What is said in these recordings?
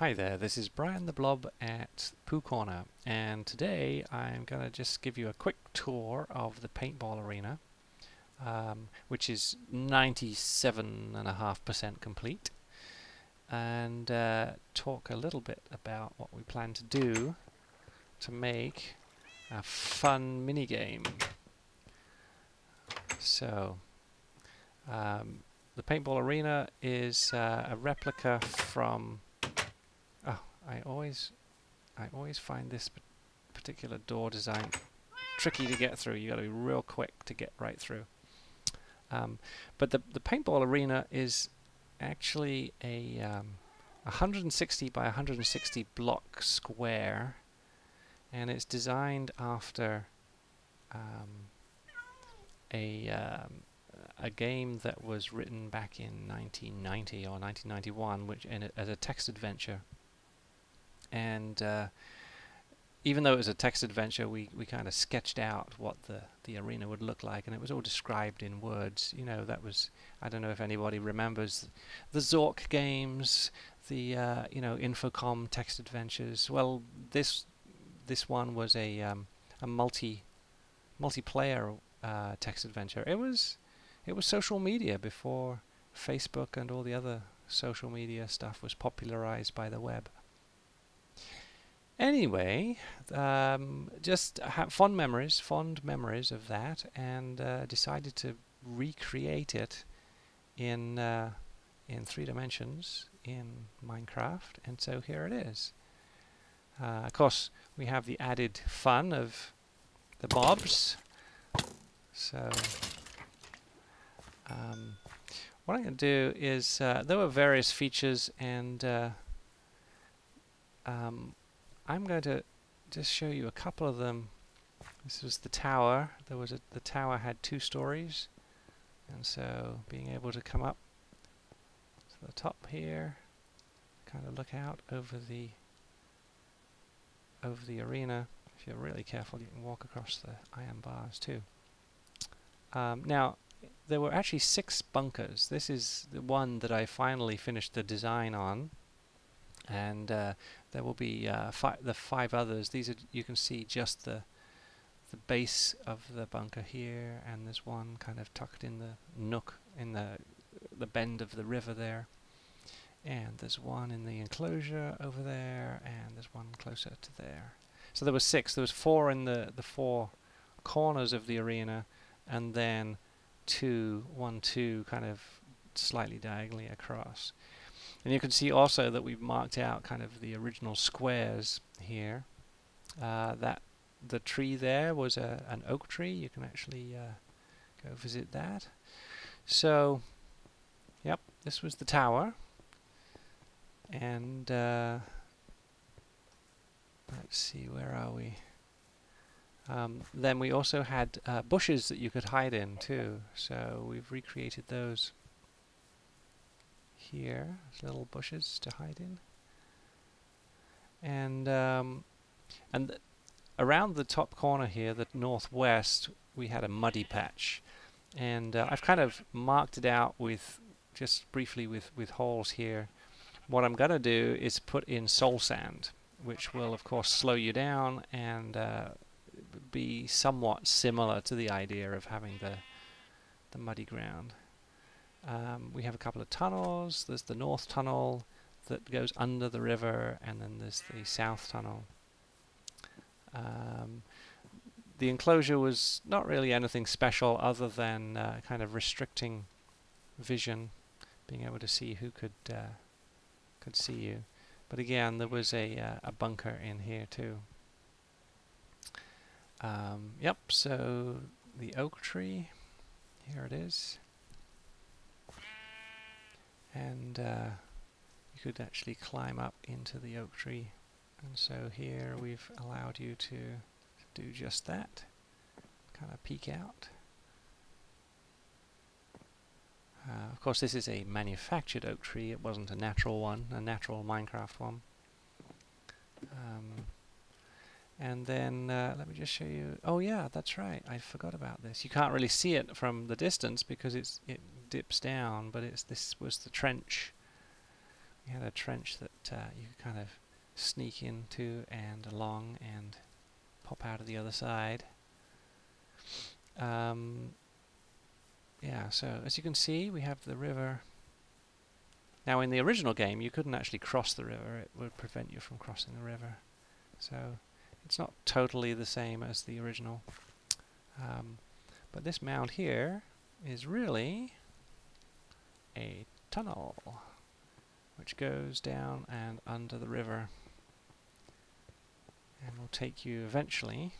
Hi there, this is Brian the Blob at Pooh Corner, and today I'm going to just give you a quick tour of the Paintball Arena, which is 97.5% complete, and talk a little bit about what we plan to do to make a fun minigame. So, the Paintball Arena is a replica from... Oh, I always find this particular door design tricky to get through. You got to be real quick to get right through. But the Paintball Arena is actually a 160 by 160 block square, and it's designed after a game that was written back in 1990 or 1991, which as a text adventure. And even though it was a text adventure, we kind of sketched out what the arena would look like, and it was all described in words. You know, that was, I don't know if anybody remembers the Zork games, the Infocom text adventures. Well, this one was a multiplayer text adventure. It was social media before Facebook and all the other social media stuff was popularized by the web. Anyway, just fond memories of that, and decided to recreate it in 3 dimensions in Minecraft, and so here it is. Of course, we have the added fun of the mobs. So, what I'm going to do is there were various features, and I'm going to just show you a couple of them. This was the tower. The tower had 2 stories, and so being able to come up to the top here, kind of look out over the arena. If you're really careful, you can walk across the iron bars too. Now, there were actually 6 bunkers. This is the one that I finally finished the design on. And there will be the 5 others. These are, you can see just the base of the bunker here, and there's one kind of tucked in the nook in the bend of the river there, and there's one in the enclosure over there, and there's one closer to there. So there was 6. There was 4 in the 4 corners of the arena, and then 2 kind of slightly diagonally across. And you can see also that we've marked out kind of the original squares here. That the tree there was an oak tree. You can actually go visit that. So, yep, this was the tower. And let's see, where are we? Then we also had bushes that you could hide in too. So we've recreated those. Here, little bushes to hide in, and around the top corner here, the northwest, we had a muddy patch, and I've kind of marked it out with just briefly with holes here. What I'm gonna do is put in soul sand, which will of course slow you down and be somewhat similar to the idea of having the muddy ground. We have a couple of tunnels. There's the north tunnel that goes under the river, and then there's the south tunnel. The enclosure was not really anything special other than kind of restricting vision, being able to see who could see you. But again, there was a bunker in here too. Yep, so the oak tree, here it is. And you could actually climb up into the oak tree, and so here we've allowed you to do just that, kind of peek out. Of course, this is a manufactured oak tree. It wasn't a natural one, a natural Minecraft one. And then let me just show you. Oh yeah, that's right, I forgot about this. You can't really see it from the distance because it dips down, but this was the trench You had a trench that you could kind of sneak into and along and pop out of the other side. Yeah, so as you can see, we have the river. Now in the original game you couldn't actually cross the river, it would prevent you from crossing the river. So it's not totally the same as the original. But this mound here is really a tunnel which goes down and under the river and will take you eventually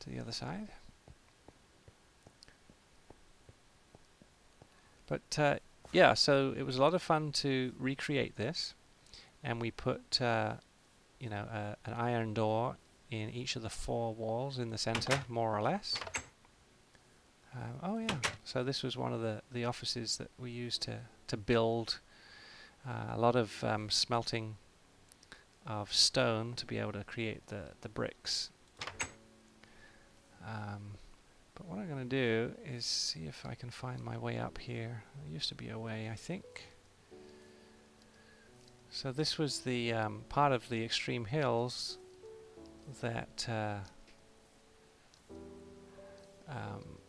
to the other side. But yeah, so it was a lot of fun to recreate this, and we put you know, an iron door in each of the 4 walls in the center, more or less. Oh yeah, so this was one of the offices that we used to build a lot of smelting of stone to be able to create the bricks. But what I'm going to do is see if I can find my way up here. There used to be a way, I think. So this was the part of the extreme hills that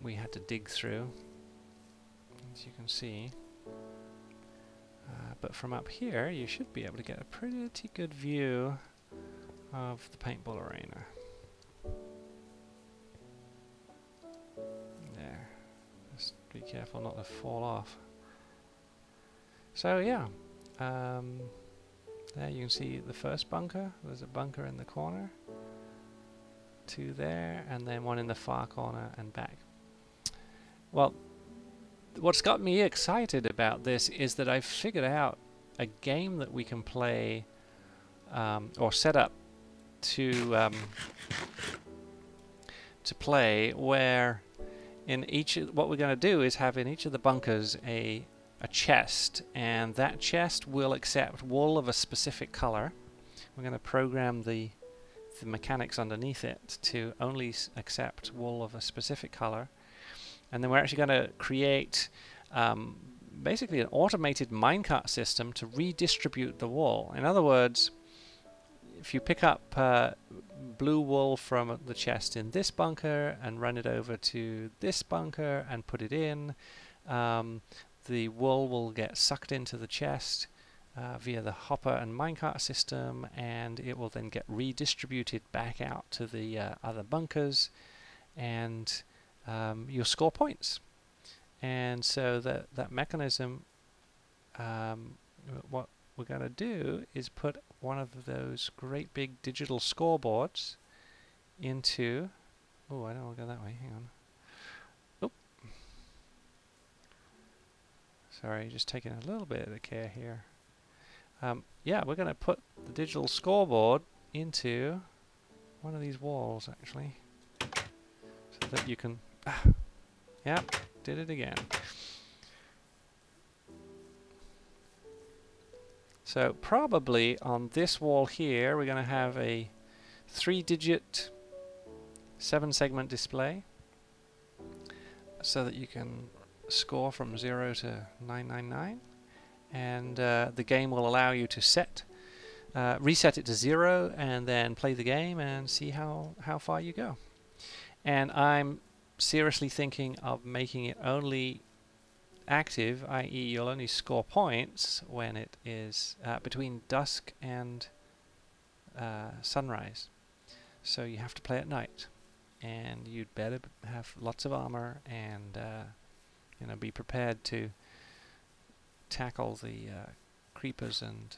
we had to dig through, as you can see. But from up here you should be able to get a pretty good view of the Paintball Arena. There. Just be careful not to fall off. So yeah, there you can see the first bunker. There's a bunker in the corner, 2 there, and then 1 in the far corner and back. Well, what's got me excited about this is that I've figured out a game that we can play or set up to play, where in each what we're going to do is have in each of the bunkers a chest, and that chest will accept wool of a specific color. We're going to program the mechanics underneath it to only accept wool of a specific color, and then we're actually going to create basically an automated minecart system to redistribute the wool. In other words, if you pick up blue wool from the chest in this bunker and run it over to this bunker and put it in, the wool will get sucked into the chest via the hopper and minecart system, and it will then get redistributed back out to the other bunkers, and you'll score points. And so that mechanism, what we're going to do is put one of those great big digital scoreboards into... Oh, I don't want to go that way. Hang on. Oh. Sorry, just taking a little bit of care here. Yeah, we're going to put the digital scoreboard into one of these walls, actually, so that you can... Yep, did it again. So probably on this wall here we're going to have a 3-digit 7-segment display, so that you can score from 0 to 999, and the game will allow you to reset it to 0 and then play the game and see how far you go. And I'm seriously thinking of making it only active, i.e. you'll only score points when it is between dusk and sunrise. So you have to play at night, and you'd better have lots of armor and you know, be prepared to tackle the creepers and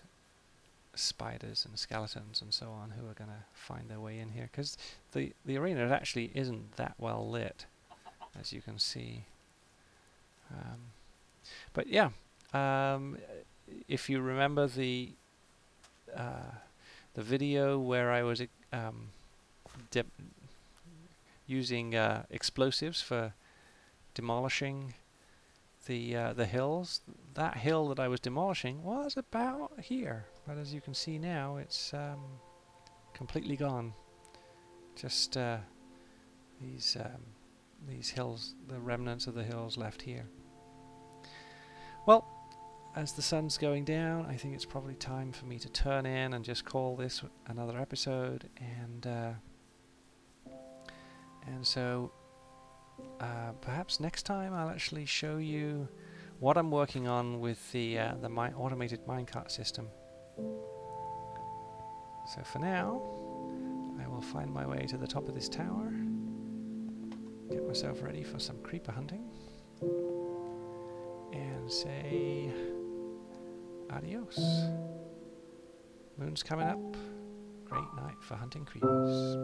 spiders and skeletons and so on who are going to find their way in here, because the arena actually isn't that well lit, as you can see. But yeah, if you remember the video where I was using explosives for demolishing the hills, that hill that I was demolishing was about here, but as you can see now, it's completely gone. Just these hills, the remnants of the hills left here. Well, as the sun's going down, I think it's probably time for me to turn in and just call this another episode. And so perhaps next time I'll actually show you what I'm working on with the automated minecart system. So for now, I will find my way to the top of this tower, get myself ready for some creeper hunting, and say adios. Moon's coming up. Great night for hunting creepers.